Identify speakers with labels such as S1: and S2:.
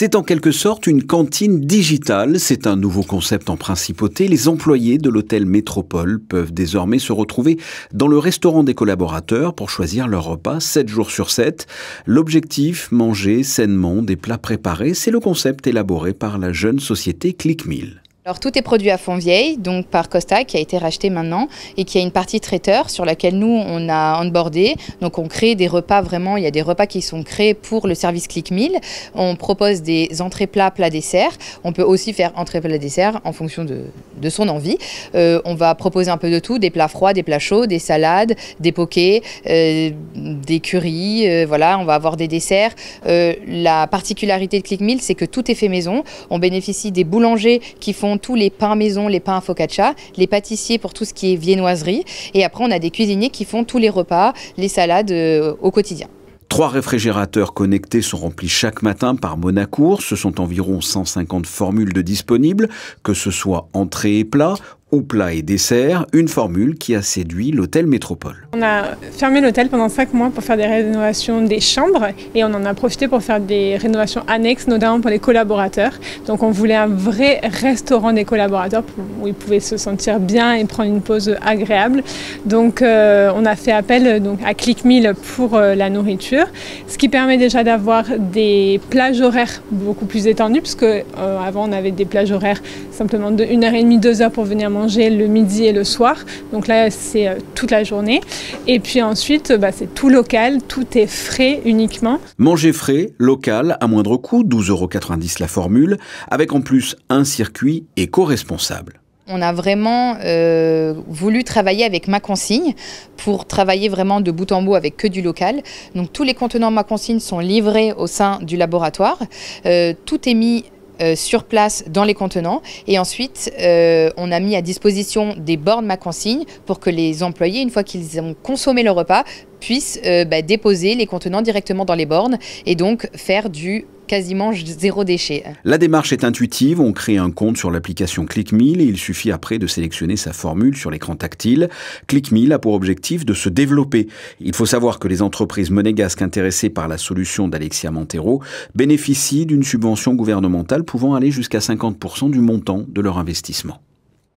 S1: C'est en quelque sorte une cantine digitale. C'est un nouveau concept en principauté. Les employés de l'hôtel Métropole peuvent désormais se retrouver dans le restaurant des collaborateurs pour choisir leur repas 7 jours sur 7. L'objectif, manger sainement des plats préparés, c'est le concept élaboré par la jeune société ClickMeal.
S2: Alors tout est produit à Fontvieille, donc par Costa, qui a été racheté maintenant et qui a une partie traiteur sur laquelle nous on a onboardé. Donc on crée des repas vraiment, il y a des repas qui sont créés pour le service ClickMeal. On propose des entrées plats, plats desserts. On peut aussi faire entrée plat dessert en fonction de son envie. On va proposer un peu de tout, des plats froids, des plats chauds, des salades, des pokés, des currys, voilà, on va avoir des desserts. La particularité de ClickMeal, c'est que tout est fait maison. On bénéficie des boulangers qui font tous les pains maison, les pains à focaccia, les pâtissiers pour tout ce qui est viennoiserie. Et après, on a des cuisiniers qui font tous les repas, les salades au quotidien.
S1: 3 réfrigérateurs connectés sont remplis chaque matin par Monacourt. Ce sont environ 150 formules de disponibles, que ce soit entrée et plat ou plat et dessert, une formule qui a séduit l'hôtel Métropole.
S3: On a fermé l'hôtel pendant 5 mois pour faire des rénovations des chambres et on en a profité pour faire des rénovations annexes, notamment pour les collaborateurs. Donc on voulait un vrai restaurant des collaborateurs où ils pouvaient se sentir bien et prendre une pause agréable. Donc on a fait appel à ClickMeal pour la nourriture, ce qui permet déjà d'avoir des plages horaires beaucoup plus étendues, puisque avant on avait des plages horaires simplement de 1h30, 2 heures pour venir manger le midi et le soir. Donc là, c'est toute la journée. Et puis ensuite, c'est tout local, tout est frais uniquement.
S1: Manger frais, local, à moindre coût, 12,90 € la formule, avec en plus un circuit éco-responsable.
S2: On a vraiment voulu travailler avec Ma Consigne pour travailler vraiment de bout en bout avec que du local. Donc tous les contenants Ma Consigne sont livrés au sein du laboratoire. Tout est mis sur place dans les contenants et ensuite on a mis à disposition des bornes Ma Consigne pour que les employés, une fois qu'ils ont consommé leur repas, puissent déposer les contenants directement dans les bornes et donc faire du quasiment 0 déchet.
S1: La démarche est intuitive, on crée un compte sur l'application ClickMeal et il suffit après de sélectionner sa formule sur l'écran tactile. ClickMeal a pour objectif de se développer. Il faut savoir que les entreprises monégasques intéressées par la solution d'Alexia Montero bénéficient d'une subvention gouvernementale pouvant aller jusqu'à 50% du montant de leur investissement.